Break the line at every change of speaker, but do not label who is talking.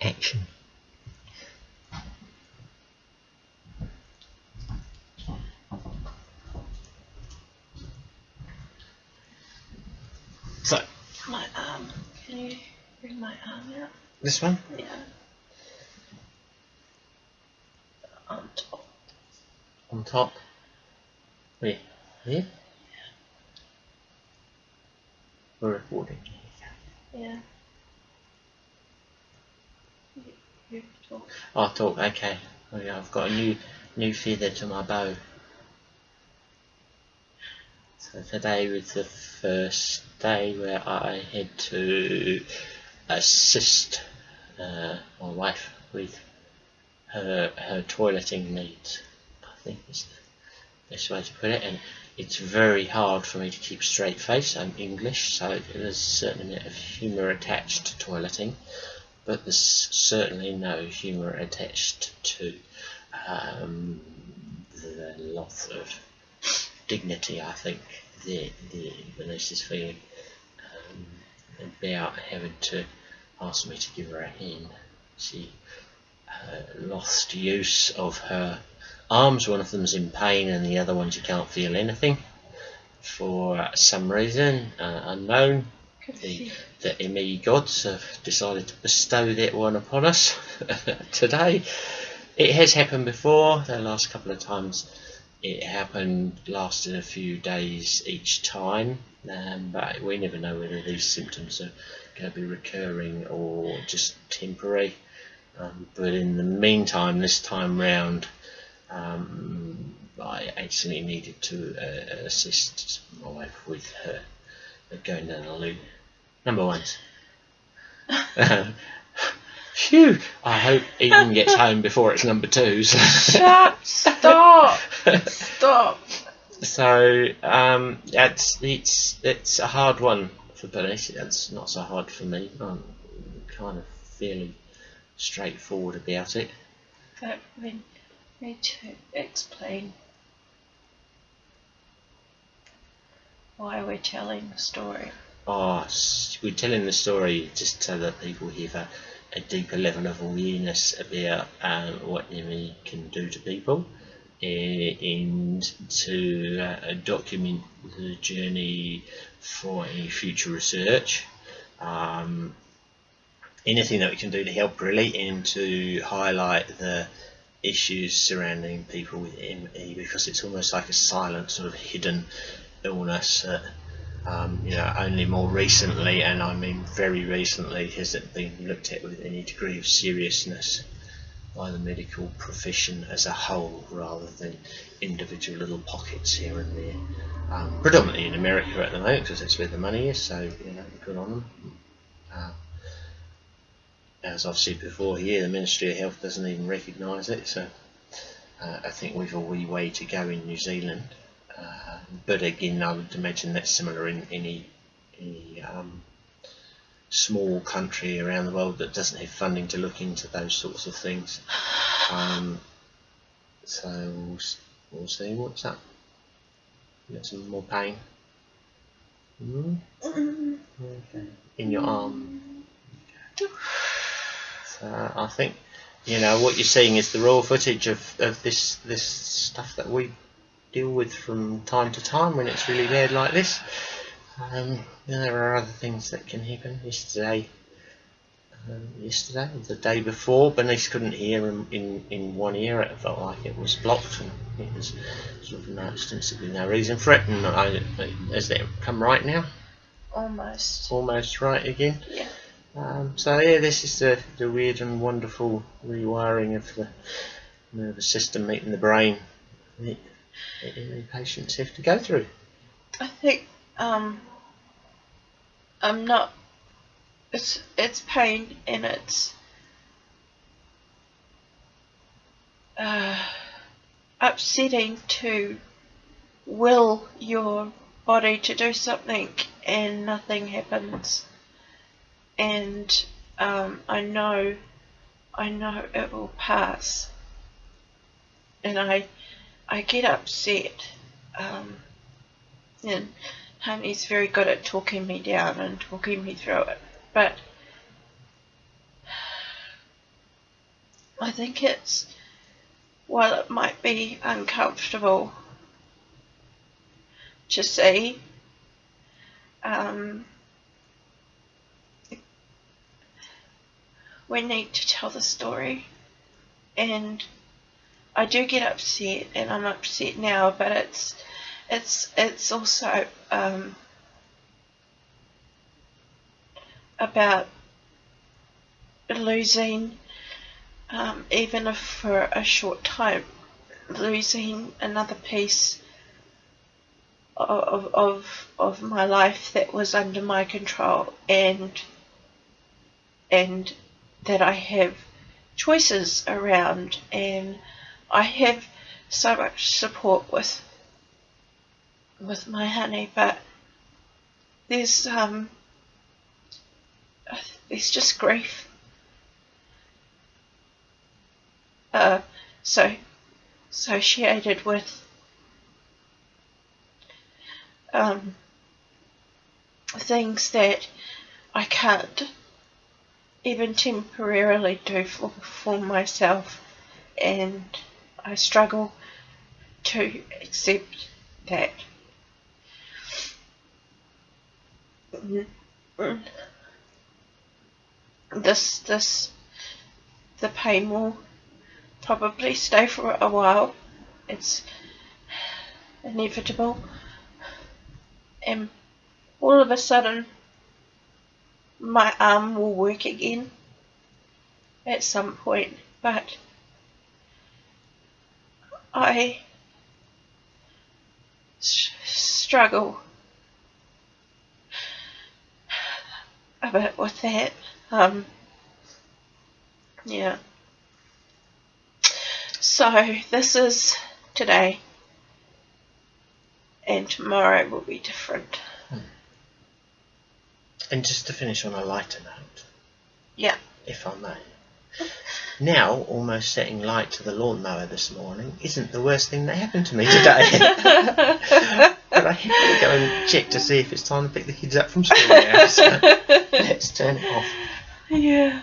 action. So,
my arm. Can you bring my arm out?
this one?
Yeah. On top.
On top? Where? Here? We're recording.
Yeah. You talk.
I'll talk, okay. Oh, yeah, I've got a new feather to my bow. So today was the first day where I had to assist my wife with her toileting needs. I think is the best way to put it, and it's very hard for me to keep a straight face. I'm English, so there's a certain amount of humour attached to toileting, but there's certainly no humour attached to the loss of dignity, I think, the Bernice is feeling about having to ask me to give her a hand. She lost use of her arms. One of them's in pain and the other one she can't feel anything for some reason unknown. The M.E Gods have decided to bestow that one upon us today. It has happened before. The last couple of times it happened lasted a few days each time, but we never know whether these symptoms are going to be recurring or just temporary. But in the meantime, this time round, I actually needed to assist my wife with her going down the loo. Number ones. Phew! I hope Eden gets home before it's number twos.
Stop!
So it's a hard one for Bernice. It's not so hard for me. I'm kind of fairly straightforward about it.
But we need to explain why we're telling the story.
Oh, we're telling the story just so that people have a deeper level of awareness about what ME can do to people, and to document the journey for any future research. Anything that we can do to help, really, and to highlight the issues surrounding people with ME, because it's almost like a silent sort of hidden illness that only more recently, and I mean very recently, has it been looked at with any degree of seriousness by the medical profession as a whole, rather than individual little pockets here and there. Predominantly in America at the moment, because that's where the money is, so good on them. As I've said before here, the Ministry of Health doesn't even recognise it, so I think we've a wee way to go in New Zealand. But again, I would imagine that's similar in any small country around the world that doesn't have funding to look into those sorts of things. So we'll see what's up. You got some more pain? Okay. In your arm? Okay. So I think what you're seeing is the raw footage of this stuff that we deal with from time to time when it's really bad like this. There are other things that can happen. Yesterday or the day before, Bernice couldn't hear in one ear. It felt like it was blocked, and it was sort of ostensibly no reason for it. And has that come right now? Almost right again.
Yeah.
So yeah, this is the weird and wonderful rewiring of the nervous system meeting the brain that ME patients have to go through.
I think I'm not. It's pain, and it's upsetting to will your body to do something and nothing happens. And I know it will pass, and I get upset, and Honey's very good at talking me down and talking me through it, but I think it's, while it might be uncomfortable to see, we need to tell the story. And I do get upset, and I'm upset now, but it's also about losing, even if for a short time, losing another piece of my life that was under my control, and that I have choices around, and I have so much support with my honey, but there's just grief. So associated with things that I can't even temporarily do for myself, and I struggle to accept that the pain will probably stay for a while. It's inevitable, and all of a sudden my arm will work again at some point, but I struggle a bit with that. Yeah. So this is today, and tomorrow will be different.
And just to finish on a lighter note,
Yeah.
if I may. Now, almost setting light to the lawnmower this morning isn't the worst thing that happened to me today. But I have to go and check to see if it's time to pick the kids up from school now. So let's turn it off.
Yeah.